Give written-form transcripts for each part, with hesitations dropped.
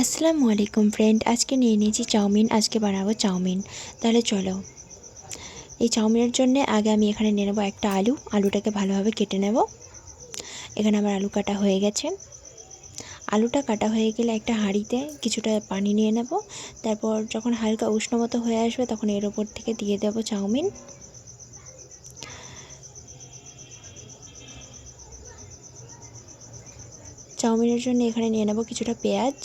আসসালামু আলাইকুম ফ্রেন্ড, আজকে নিয়ে নিয়েছি চাউমিন। আজকে বানাবো চাউমিন। তাহলে চলো, এই চাউমিনের জন্য আগে আমি এখানে নিয়ে নেবো একটা আলুটাকে ভালোভাবে কেটে নেব। এখানে আমার আলু কাটা হয়ে গেছে। আলুটা কাটা হয়ে গেলে একটা হাঁড়িতে কিছুটা পানি নিয়ে নেব। তারপর যখন হালকা উষ্ণ মতো হয়ে আসবে তখন এর ওপর থেকে দিয়ে দেব চাউমিন। চাউমিনের জন্য এখানে নিয়ে নেব কিছুটা পেঁয়াজ।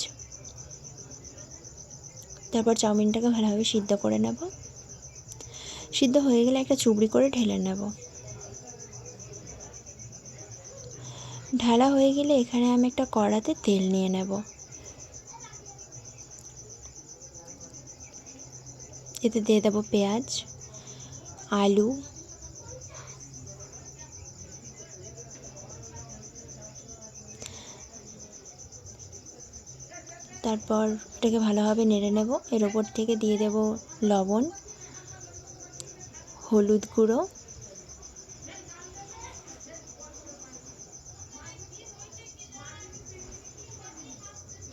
তারপর চাউমিনটাকে ভালোভাবে সিদ্ধ করে নেব। সিদ্ধ হয়ে গেলে একটা চুবড়ি করে ঢেলে নেব। ঢালা হয়ে গেলে এখানে আমি একটা কড়াতে তেল নিয়ে নেব। এতে দিয়ে দেবো পেঁয়াজ, আলু, তারপর এটাকে ভালোভাবে নেড়ে নেব। এর ওপর থেকে দিয়ে দেব লবণ, হলুদ গুঁড়ো,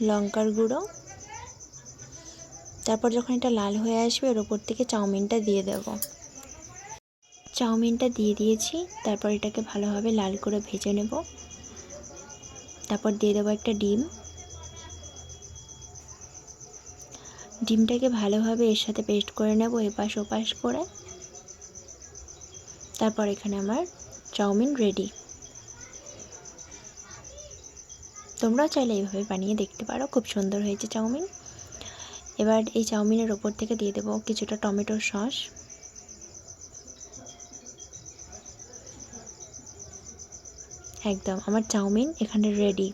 লঙ্কার গুঁড়ো। তারপর যখন এটা লাল হয়ে আসবে এর ওপর থেকে চাউমিনটা দিয়ে দেব। চাউমিনটা দিয়ে দিয়েছি। তারপর এটাকে ভালোভাবে লাল করে ভেজে নেব। তারপর দিয়ে দেবো একটা ডিম। ডিমটাকে ভালোভাবে এর সাথে পেস্ট করে নেব, এপাশ ওপাশ করে। তারপর এখানে আমার চাউমিন রেডি। তোমরাও চাইলে এইভাবে বানিয়ে দেখতে পারো, খুব সুন্দর হয়েছে চাউমিন। এবার এই চাউমিনের ওপর থেকে দিয়ে দেবো কিছুটা টমেটোর সস। একদম আমার চাউমিন এখানে রেডি।